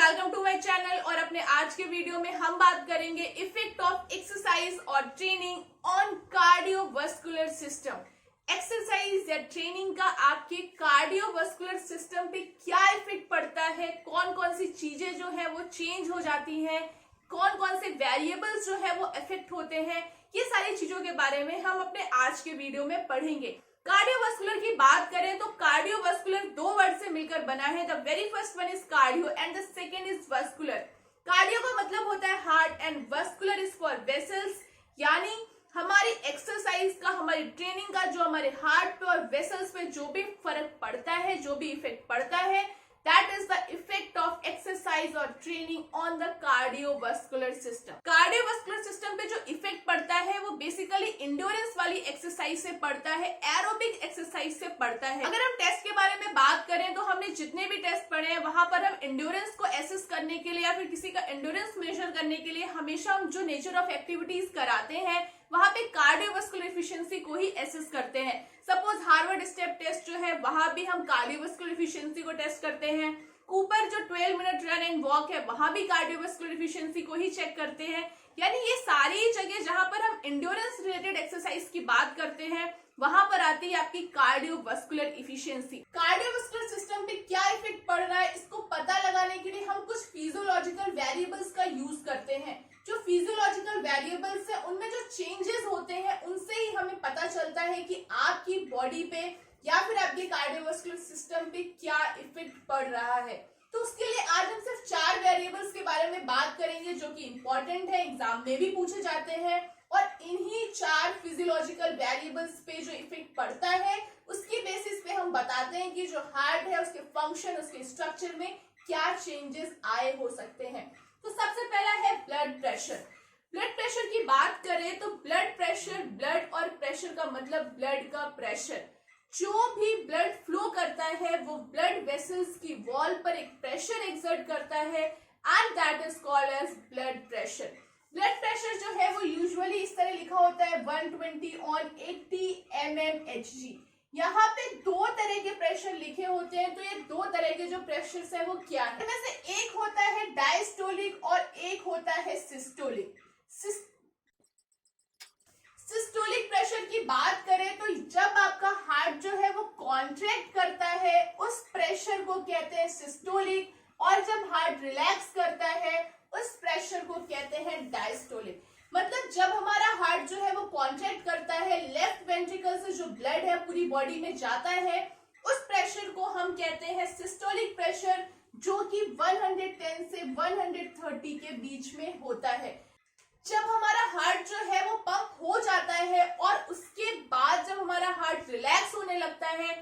Welcome to my channel. और अपने आज के वीडियो में हम बात करेंगे इफेक्ट ऑफ एक्सरसाइज और training on cardiovascular system. Exercise या ट्रेनिंग का आपके कार्डियोवास्कुलर सिस्टम पे क्या इफेक्ट पड़ता है, कौन कौन सी चीजें जो है वो चेंज हो जाती हैं, कौन कौन से वेरिएबल्स जो है वो इफेक्ट होते हैं, ये सारी चीजों के बारे में हम अपने आज के वीडियो में पढ़ेंगे। कार्डियोवास्कुलर की बात करें तो कार्डियोवास्कुलर दो वर्ड से मिलकर बना है। The very first one is cardio and the second is vascular. Cardio का मतलब होता है heart and vascular is for vessels, यानी हमारी एक्सरसाइज का, हमारी ट्रेनिंग का जो हमारे हार्ट पे और वेसल्स पे जो भी फर्क पड़ता है, जो भी इफेक्ट पड़ता है, that is the effect of exercise or training on the cardiovascular system। Cardiovascular system पे जो इफेक्ट पड़ता है वो बेसिकली इंड्योरेंस वाली एक्सरसाइज से पड़ता है, एरोबिक एक्सरसाइज से पड़ता है। अगर हम टेस्ट के बारे में बात करें तो हमने जितने भी टेस्ट पढ़े हैं वहां पर हम इंड्योरेंस को एसेस करने के लिए या फिर किसी का इंड्योरेंस मेजर करने के लिए हमेशा हम जो नेचर ऑफ एक्टिविटीज कराते हैं वहां पे कार्डियोवास्कुलर एफिशिएंसी को ही एसेस करते हैं। सपोज हार्वर्ड स्टेप टेस्ट जो है वहां भी हम कार्डियोवास्कुलर एफिशिएंसी को टेस्ट करते हैं। कूपर जो 12 मिनट रन एंड वॉक है वहां भी कार्डियोवास्कुलर एफिशिएंसी को ही चेक करते हैं। यानी ये सारी जगह जहां पर हम इंड्योरेंस रिलेटेड एक्सरसाइज की बात करते हैं वहां पर आती है आपकी कार्डियोवास्कुलर एफिशिएंसी। कार्डियोवास्कुलर सिस्टम पे क्या इफेक्ट पड़ रहा है इसको पता लगाने के लिए हम कुछ फिजियोलॉजिकल वेरिएबल्स का यूज करते हैं। जो फिजियोलॉजिकल वेरिएबल्स है उनमें जो चेंजेस होते हैं उनसे ही हमें पता चलता है कि आपकी बॉडी पे या फिर आपके कार्डियोवास्कुलर सिस्टम पे क्या इफेक्ट पड़ रहा है। तो उसके लिए आज हम सिर्फ 4 वेरिएबल्स के बारे में बात करेंगे जो कि इंपॉर्टेंट है, एग्जाम में भी पूछे जाते हैं। और इन्हीं 4 फिजियोलॉजिकल वेरिएबल्स पे जो इफेक्ट पड़ता है उसकी बेसिस पे हम बताते हैं कि जो हार्ट है उसके फंक्शन, उसके स्ट्रक्चर में क्या चेंजेस आए हो सकते हैं। तो सबसे पहला है ब्लड प्रेशर। ब्लड प्रेशर की बात करें तो ब्लड प्रेशर, ब्लड और प्रेशर का मतलब ब्लड का प्रेशर। जो भी ब्लड फ्लो करता है वो ब्लड वेसल्स की वॉल पर एक प्रेशर एक्सर्ट करता है and that is called as blood pressure. Blood pressure जो है वो यूजुअली इस तरह लिखा होता है 120 on 80 mmHg। यहाँ पे 2 तरह के प्रेशर लिखे होते हैं। तो ये 2 तरह के जो प्रेशर है वो क्या है, इनमें से एक होता है डायस्टोलिक और एक होता है सिस्टोलिक। सिस्टोलिक प्रेशर की बात करें तो जब आपका हार्ट जो है वो कॉन्ट्रैक्ट करता है उस प्रेशर को कहते हैं सिस्टोलिक, और जब हार्ट रिलैक्स करता है उस प्रेशर को कहते हैं डायस्टोलिक। मतलब जब हमारा हार्ट जो है वो कॉन्ट्रैक्ट करता है, लेफ्ट वेंट्रिकल से जो ब्लड है पूरी बॉडी में जाता है, उस प्रेशर को हम कहते हैं सिस्टोलिक प्रेशर, जो कि 110 से 130 के बीच में होता है। जब हमारा हार्ट जो है वो पंप हो जाता है और उसके बाद जब हमारा हार्ट रिलैक्स होने लगता है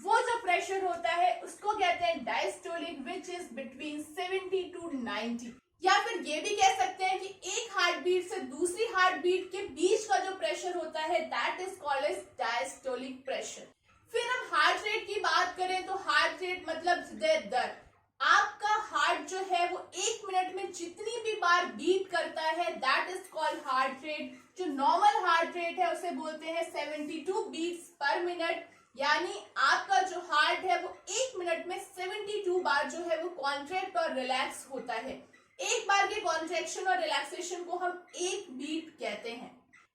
वो जो प्रेशर होता है उसको कहते हैं diastolic, which is between 70 to 90। या फिर ये भी कह सकते हैं कि एक हार्ट बीट से दूसरी हार्ट बीट के बीच का जो प्रेशर होता है that is called as diastolic pressure. फिर हम हार्ट रेट की बात करें तो हार्ट रेट मतलब हृदय दर। आपका हार्ट जो है वो 1 मिनट में जितनी भी बार बीट करता है that is called heart rate. जो नॉर्मल हार्ट रेट है उसे बोलते हैं 72 बीट्स पर मिनट। यानी आपका जो हार्ट है वो 1 मिनट में 72 बार जो है वो कॉन्ट्रैक्ट और रिलैक्स होता है। एक बार के कॉन्ट्रैक्शन और रिलैक्सेशन को हम 1 बीट कहते हैं।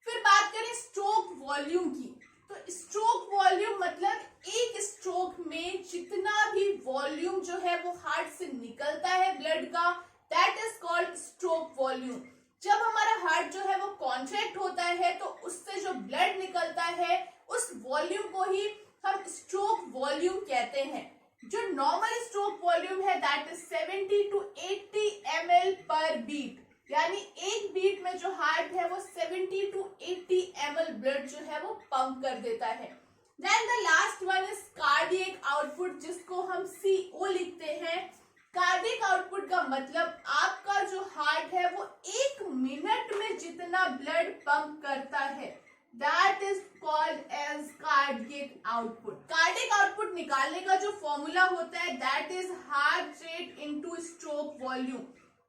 फिर बात करें स्ट्रोक वॉल्यूम की, तो स्ट्रोक वॉल्यूम मतलब एक स्ट्रोक में जितना भी वॉल्यूम जो है वो हार्ट से निकलता है ब्लड का, that is called stroke volume. जब हमारा हार्ट जो है वो कॉन्ट्रैक्ट होता है तो उससे जो ब्लड निकलता है उस वॉल्यूम को ही हम स्ट्रोक वॉल्यूम कहते हैं। जो नॉर्मल स्ट्रोक वॉल्यूम है दैट इज 70 to 80 ml पर बीट। यानी एक बीट में जो हार्ट है वो 70 to 80 ml ब्लड जो है वो पंप कर देता है। Then the last one is cardiac output, जिसको हम CO लिखते हैं। कार्डियक आउटपुट का मतलब आपका जो हार्ट है वो 1 मिनट में जितना ब्लड पंप करता है that is called as cardiac output. Cardiac output निकालने का जो फॉर्मूला होता है that is heart rate into stroke volume.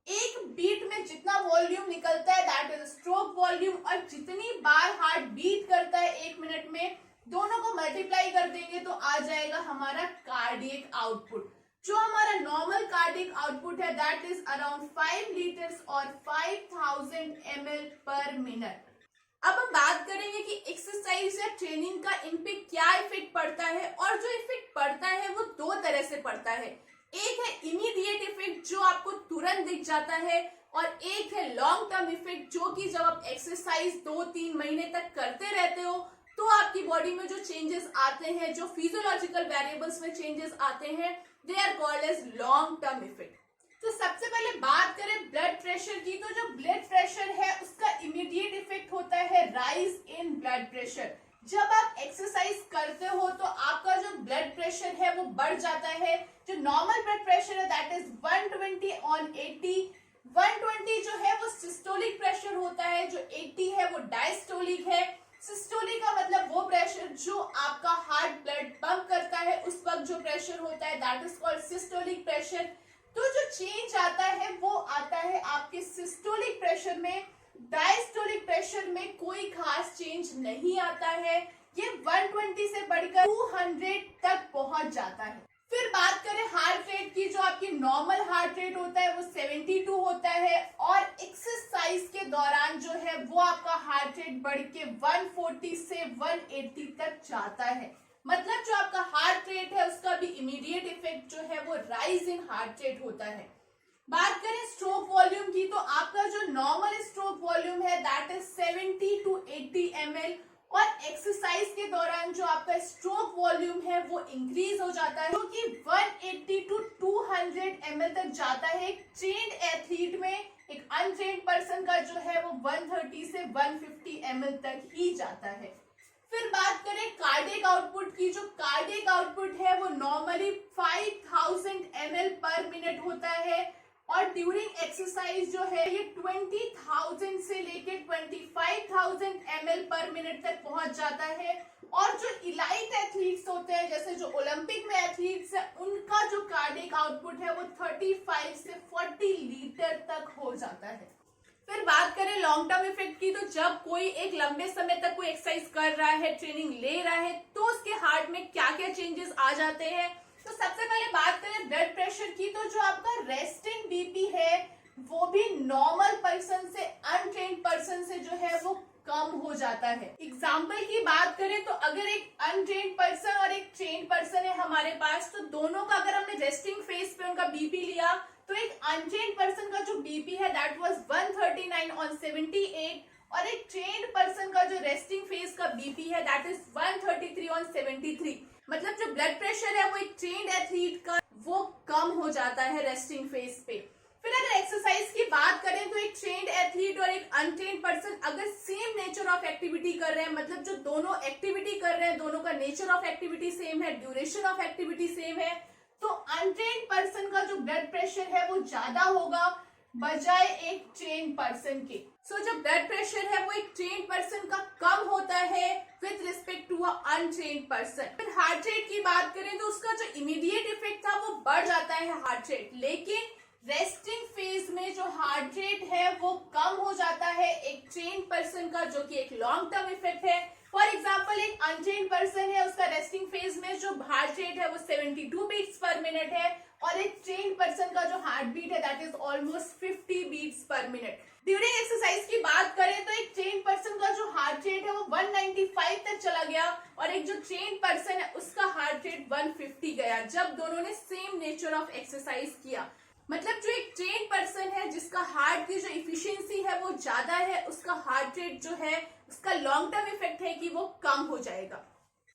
एक बीट में जितना वॉल्यूम निकलता है दैट इज स्ट्रोक वॉल्यूम, और जितनी बार हार्ट बीट करता है 1 मिनट में, दोनों को मल्टीप्लाई कर देंगे तो आ जाएगा हमारा कार्डियक आउटपुट। जो हमारा नॉर्मल कार्डियक आउटपुट है दैट इज अराउंड 5 लीटर्स और 5000 ml पर मिनट। अब हम बात करेंगे कि एक्सरसाइज या ट्रेनिंग का इन पे क्या इफेक्ट पड़ता है, और जो इफेक्ट पड़ता है वो दो तरह से पड़ता है। एक है इमीडिएट इफेक्ट जो आपको तुरंत दिख जाता है, और एक है लॉन्ग टर्म इफेक्ट जो कि जब आप एक्सरसाइज 2-3 महीने तक करते रहते हो तो आपकी बॉडी में जो चेंजेस आते हैं, जो फिजियोलॉजिकल वेरिएबल्स में चेंजेस आते हैं, they are called as long term effect. तो सबसे पहले बात करें ब्लड प्रेशर की, तो जो ब्लड प्रेशर है उसका इमीडिएट इफेक्ट होता है राइज इन ब्लड प्रेशर। जब आप एक्सरसाइज करते हो तो आपका जो ब्लड प्रेशर है वो बढ़ जाता है। जो नॉर्मल ब्लड प्रेशर है दैट इज 120/80। 120 जो है वो सिस्टोलिक प्रेशर होता है, जो 80 है वो डायस्टोलिक है। सिस्टोलिक का मतलब वो प्रेशर जो आपका हार्ट ब्लड पंप करता है, उस वक्त जो प्रेशर होता है that is called systolic pressure. तो जो चेंज आता है वो आता है आपके सिस्टोलिक प्रेशर में। डायस्टोलिक प्रेशर में कोई खास चेंज नहीं आता है, ये 120 से बढ़कर 200 तक पहुंच जाता है। फिर बात करें हार्ट रेट की, जो आपकी नॉर्मल हार्ट रेट होता है वो 72 होता है, और एक्सरसाइज के दौरान जो है वो आपका हार्ट रेट बढ़ के 140 से 180 तक जाता है। मतलब जो आपका हार्ट रेट है उसका भी इमीडिएट इफेक्ट जो है वो राइज इन हार्ट रेट होता है। बात करें स्ट्रोक वॉल्यूम की, तो आपका जो नॉर्मल स्ट्रोक वॉल्यूम है दैट इज 70 to 80 ml, और एक्सरसाइज के दौरान जो आपका स्ट्रोक वॉल्यूम है वो इंक्रीज हो जाता है, जो कि 180 to 200 ml तक जाता है एक ट्रेन्ड एथलीट में। एक अनट्रेन्ड पर्सन का जो है वो 130 से 150 ml तक ही जाता है। फिर बात करें कार्डियक आउटपुट की, जो कार्डियक आउटपुट है वो नॉर्मली 5000 ml पर मिनट होता है, और ड्यूरिंग एक्सरसाइज जो है ये 20,000 से लेके 25,000 ml पर मिनट तक पहुंच जाता है। और जो इलाइट एथलीट्स होते हैं, जैसे जो ओलंपिक में एथलीट्स है, उनका जो कार्डियक आउटपुट है वो 35 से 40 लीटर तक हो जाता है। फिर बात करें लॉन्ग टर्म इफेक्ट की, तो जब कोई एक लंबे समय तक कोई एक्सरसाइज कर रहा है, ट्रेनिंग ले रहा है, तो उसके हार्ट में क्या क्या चेंजेस आ जाते हैं। तो सबसे पहले बात करें ब्लड प्रेशर की, तो जो आपका रेस्टिंग बीपी है वो भी नॉर्मल पर्सन से, अनट्रेन्ड पर्सन से जो है वो कम हो जाता है। एग्जाम्पल की बात करें तो अगर एक अनट्रेन्ड पर्सन और एक ट्रेन्ड पर्सन है हमारे पास, तो दोनों का अगर हमने रेस्टिंग फेज पे उनका बीपी लिया, तो एक अनट्रेन्ड पर्सन का जो बीपी है दैट वाज 139/78, और एक ट्रेन्ड पर्सन का जो रेस्टिंग फेज का बीपी है दैट इज 133/73। मतलब जो ब्लड प्रेशर है वो एक ट्रेन्ड एथलीट का वो कम हो जाता है रेस्टिंग फेज पे। फिर अगर एक्सरसाइज की बात करें तो एक ट्रेन्ड एथलीट और एक अनट्रेन्ड पर्सन अगर सेम नेचर ऑफ एक्टिविटी कर रहे हैं, मतलब जो दोनों एक्टिविटी कर रहे हैं दोनों का नेचर ऑफ एक्टिविटी सेम है, ड्यूरेशन ऑफ एक्टिविटी सेम है, तो अनट्रेन्ड पर्सन का जो ब्लड प्रेशर है वो ज्यादा होगा बजाय एक ट्रेन्ड पर्सन के। सो जो ब्लड प्रेशर है वो एक ट्रेन्ड पर्सन का कम होता है with respect to a untrained person. फिर हार्ट रेट की बात करें तो उसका जो इमीडिएट इफेक्ट था वो बढ़ जाता है हार्ट रेट, लेकिन रेस्टिंग फेज में जो हार्ट रेट है वो कम हो जाता है एक ट्रेन्ड पर्सन का, जो कि एक लॉन्ग टर्म इफेक्ट है। फॉर एग्जाम्पल एक अनट्रेन्ड पर्सन है, उसका रेस्टिंग फेज में जो हार्ट रेट है वो 72 बीट्स पर मिनट है, और एक ट्रेन्ड पर्सन का जो हार्ट बीट है that is almost 50 beats per minute. During exercise की बात करें तो एक ट्रेन्ड पर्सन का जो हार्ट रेट है वो 195 तक चला गया, और एक जो ट्रेन्ड पर्सन है उसका हार्ट रेट 150 गया, जब दोनों ने सेम नेचर ऑफ एक्सरसाइज किया। मतलब जो एक ट्रेन्ड पर्सन है जिसका हार्ट की जो इफिशियंसी है वो ज्यादा है, उसका हार्ट रेट जो है उसका लॉन्ग टर्म इफेक्ट है कि वो कम हो जाएगा।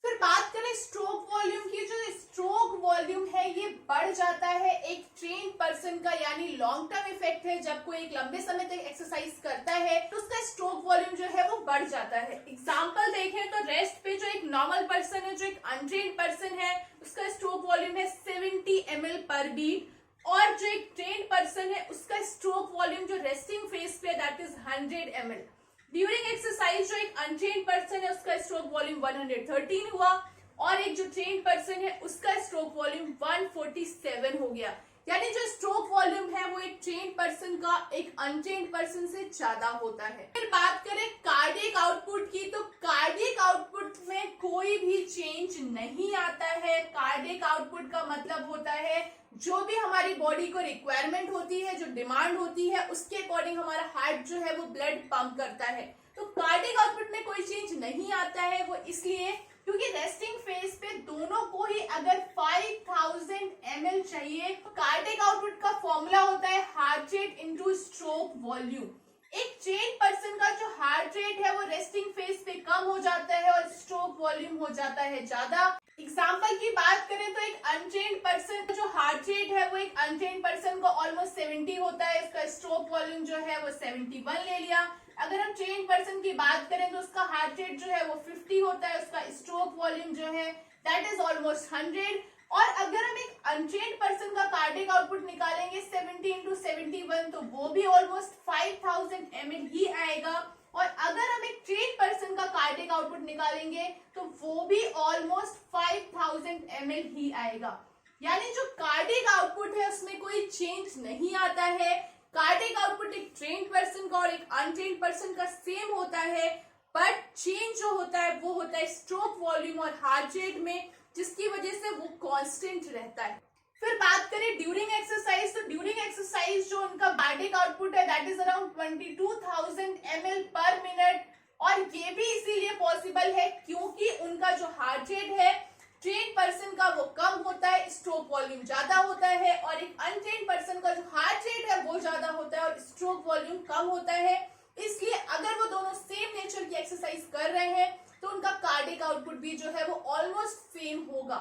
फिर बात करें स्ट्रोक वॉल्यूम की, जो स्ट्रोक वॉल्यूम है ये बढ़ जाता है एक ट्रेन्ड पर्सन का, यानी लॉन्ग टर्म इफेक्ट है। जब कोई एक लंबे समय तक एक्सरसाइज करता है तो उसका स्ट्रोक वॉल्यूम जो है वो बढ़ जाता है। एग्जाम्पल देखें तो रेस्ट पे जो एक नॉर्मल पर्सन है, जो एक अनट्रेन्ड पर्सन है, उसका स्ट्रोक वॉल्यूम है 70 ml पर बीट, और जो एक ट्रेन्ड पर्सन है उसका स्ट्रोक वॉल्यूम जो रेस्टिंग फेज पे that is 100 ml। During exercise जो एक अनट्रेन्ड पर्सन है उसका स्ट्रोक वॉल्यूम 113 हुआ, और एक जो ट्रेन्ड पर्सन है उसका स्ट्रोक वॉल्यूम 147 हो गया। यानी जो स्ट्रोक वॉल्यूम है वो एक ट्रेन्ड पर्सन का एक अनट्रेन्ड पर्सन से ज्यादा होता है। फिर बात करें कार्डियक आउटपुट की, तो कार्डियक आउटपुट आउटपुट में कोई भी चेंज नहीं आता है। कार्डियक आउटपुट का मतलब होता है जो भी हमारी बॉडी को रिक्वायरमेंट होती है, जो डिमांड होती है, उसके अकॉर्डिंग हमारा हार्ट जो है वो ब्लड पंप करता है। तो कार्डियक आउटपुट में कोई चेंज नहीं आता है, वो इसलिए क्योंकि रेस्टिंग फेज पे दोनों को ही अगर 5000 ml चाहिए। कार्डियक आउटपुट का फॉर्मूला होता है heart rate into stroke volume. एक ट्रेन पर्सन का जो हार्ट रेट है वो रेस्टिंग फेज पे कम हो जाता है और स्ट्रोक वॉल्यूम हो जाता है ज्यादा। एग्जाम्पल की बात करें तो एक अनट्रेन्ड पर्सन जो हार्ट रेट है वो एक अनट्रेन्ड पर्सन को ऑलमोस्ट 70 होता है, इसका स्ट्रोक वॉल्यूम जो है वो 71 ले लिया। अगर हम ट्रेन पर्सन की बात करें तो उसका हार्ट रेट जो है वो 50 होता है, उसका स्ट्रोक वॉल्यूम जो है दैट इज ऑलमोस्ट 100। और अगर हम एक अनट्रेन्ड पर्सन का कार्डियक आउटपुट निकालेंगे 70 into 71 तो वो भी ऑलमोस्ट 5000 ml ही आएगा। और अगर हम एक ट्रेन पर्सन का कार्डियक आउटपुट निकालेंगे तो वो भी ऑलमोस्ट 5000 ml ही आएगा। यानी जो कार्डियक आउटपुट है उसमें कोई चेंज नहीं आता है। कार्डियक आउटपुट एक ट्रेन पर्सन का और एक अनट्रेन्ड पर्सन का सेम होता है, बट चेंज जो होता है वो होता है स्ट्रोक वॉल्यूम और हार्ट रेट में, जिसकी वजह से वो कांस्टेंट रहता है। फिर बात करें ड्यूरिंग एक्सरसाइज, तो ड्यूरिंग एक्सरसाइज जो उनका कार्डियक आउटपुट है दैट इज अराउंड 22,000 ml पर मिनट। और ये भी इसीलिए पॉसिबल है क्योंकि उनका जो हार्ट रेट है ट्रेन पर्सन का वो कम होता है, स्ट्रोक वॉल्यूम ज्यादा होता है, और एक अनट्रेन्ड पर्सन का जो हार्ट रेट है वो ज्यादा होता है और स्ट्रोक वॉल्यूम कम होता है। इसलिए अगर वो दोनों सेम नेचर की एक्सरसाइज कर रहे हैं तो उनका कार्डियक आउटपुट भी जो है वो ऑलमोस्ट सेम होगा।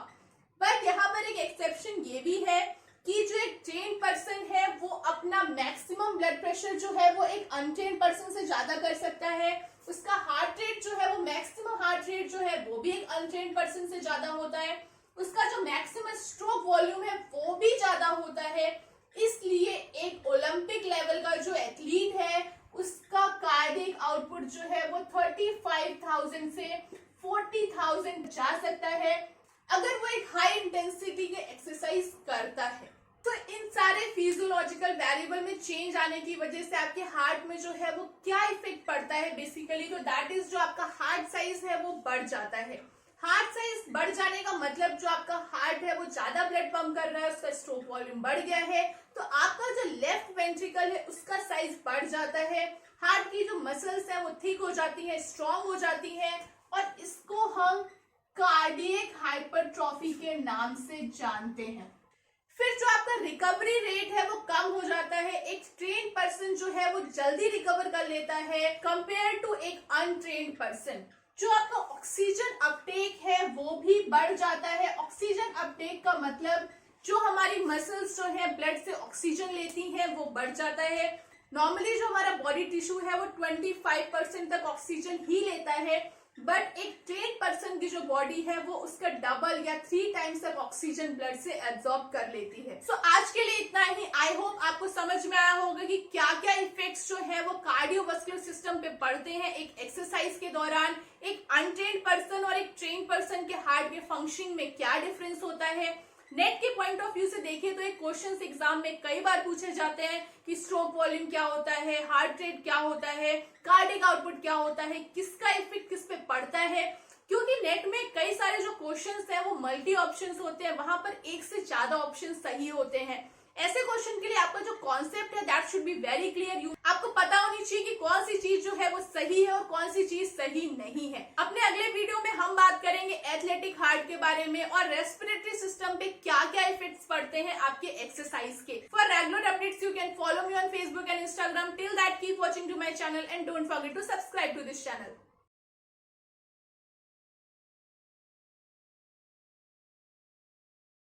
बट यहाँ पर एक एक्सेप्शन ये भी है कि जो एक ट्रेन पर्सन है वो अपना मैक्सिमम ब्लड प्रेशर जो है वो एक अनट्रेन पर्सन से ज्यादा कर सकता है। उसका हार्ट रेट जो है वो मैक्सिमम हार्ट रेट जो है वो भी एक अनट्रेन पर्सन से ज्यादा होता है। उसका जो मैक्सिमम स्ट्रोक वॉल्यूम है वो भी ज्यादा होता है। इसलिए एक ओलंपिक लेवल का जो एथलीट है उसका कार्डियक आउटपुट जो है वो 35,000 से 40,000 जा सकता है अगर वो एक हाई इंटेंसिटी के एक्सरसाइज करता है। तो इन सारे फिजियोलॉजिकल वेरिएबल में चेंज आने की वजह से आपके हार्ट में जो है वो क्या इफेक्ट पड़ता है बेसिकली, तो दैट इज जो आपका हार्ट साइज है वो बढ़ जाता है। हार्ट साइज बढ़ जाने का मतलब जो आपका हार्ट है वो ज्यादा ब्लड पंप कर रहा है, उसका स्ट्रोक वॉल्यूम बढ़ गया है, तो आपका जो लेफ्ट वेंट्रिकल है उसका साइज बढ़ जाता है। हार्ट की जो मसल्स है वो थिक हो जाती है, स्ट्रॉन्ग हो जाती है, और इसको हम कार्डियक हाइपरट्रॉफी के नाम से जानते हैं। फिर जो आपका रिकवरी रेट है वो कम हो जाता है। एक ट्रेन पर्सन जो है वो जल्दी रिकवर कर लेता है कंपेयर टू एक अनट्रेन्ड पर्सन। जो आपका ऑक्सीजन अपटेक है वो भी बढ़ जाता है। ऑक्सीजन अपटेक का मतलब जो हमारी मसल्स जो है ब्लड से ऑक्सीजन लेती हैं वो बढ़ जाता है। नॉर्मली जो हमारा बॉडी टिश्यू है वो 25% तक ऑक्सीजन ही लेता है, बट एक ट्रेन पर्सन की जो बॉडी है वो उसका डबल या 3 टाइम्स तक ऑक्सीजन ब्लड से एब्जॉर्ब कर लेती है। सो आज के लिए इतना ही। आई होप आपको समझ में आया होगा कि क्या क्या इफेक्ट्स जो है वो कार्डियोवास्कुलर सिस्टम पे पड़ते हैं एक एक्सरसाइज के दौरान। एक अनट्रेन्ड पर्सन और एक ट्रेन पर्सन के हार्ट के फंक्शनिंग में क्या डिफरेंस होता है। नेट के पॉइंट ऑफ व्यू से देखें तो एक क्वेश्चन एग्जाम में कई बार पूछे जाते हैं कि स्ट्रोक वॉल्यूम क्या होता है, हार्ट रेट क्या होता है, कार्डियक आउटपुट क्या होता है, किसका इफेक्ट किस पे पड़ता है। क्योंकि नेट में कई सारे जो क्वेश्चंस हैं वो मल्टी ऑप्शंस होते हैं, वहां पर एक से ज्यादा ऑप्शन सही होते हैं। ऐसे क्वेश्चन के लिए आपका जो कॉन्सेप्ट है that should be very clear. आपको पता होनी चाहिए कि कौन सी चीज जो है वो सही है और कौन सी चीज सही नहीं है। अपने अगले वीडियो में हम बात करेंगे एथलेटिक हार्ट के बारे में और रेस्पिरेटरी सिस्टम पे क्या क्या इफेक्ट्स पड़ते हैं आपके एक्सरसाइज के। For regular updates you can follow me on Facebook and Instagram. Till that, keep watching to my channel and don't forget to subscribe to this channel.